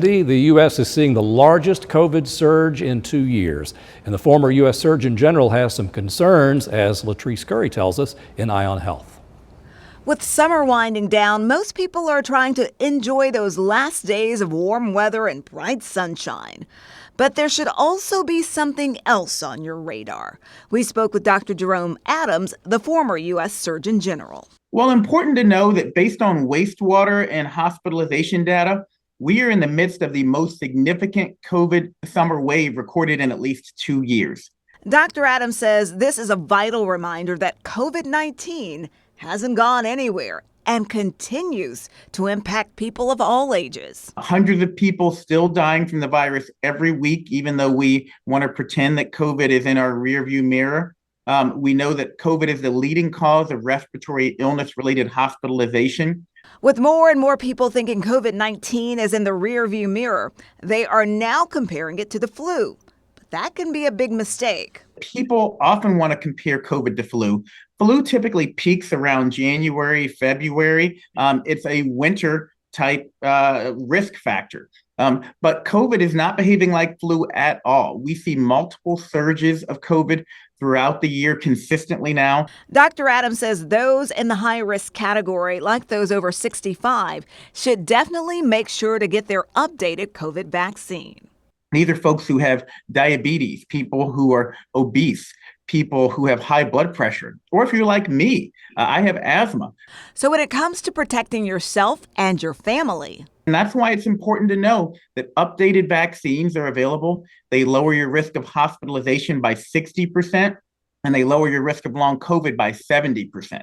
The U.S. is seeing the largest COVID surge in 2 years, and the former U.S. Surgeon General has some concerns, as Latrice Curry tells us in Eye on Health. With summer winding down, most people are trying to enjoy those last days of warm weather and bright sunshine. But there should also be something else on your radar. We spoke with Dr. Jerome Adams, the former U.S. Surgeon General. Well, important to know that based on wastewater and hospitalization data, we are in the midst of the most significant COVID summer wave recorded in at least 2 years. Dr. Adams says this is a vital reminder that COVID-19 hasn't gone anywhere and continues to impact people of all ages. Hundreds of people still dying from the virus every week, even though we want to pretend that COVID is in our rearview mirror. We know that COVID is the leading cause of respiratory illness-related hospitalization. With more and more people thinking COVID-19 is in the rearview mirror, they are now comparing it to the flu. But that can be a big mistake. People often want to compare COVID to flu. Flu typically peaks around January, February. It's a winter type risk factor. But COVID is not behaving like flu at all. We see multiple surges of COVID throughout the year consistently now. Dr. Adams says those in the high-risk category, like those over 65, should definitely make sure to get their updated COVID vaccine. These are folks who have diabetes, people who are obese, people who have high blood pressure, or if you're like me, I have asthma. So when it comes to protecting yourself and your family, and that's why it's important to know that updated vaccines are available. They lower your risk of hospitalization by 60%, and they lower your risk of long COVID by 70%.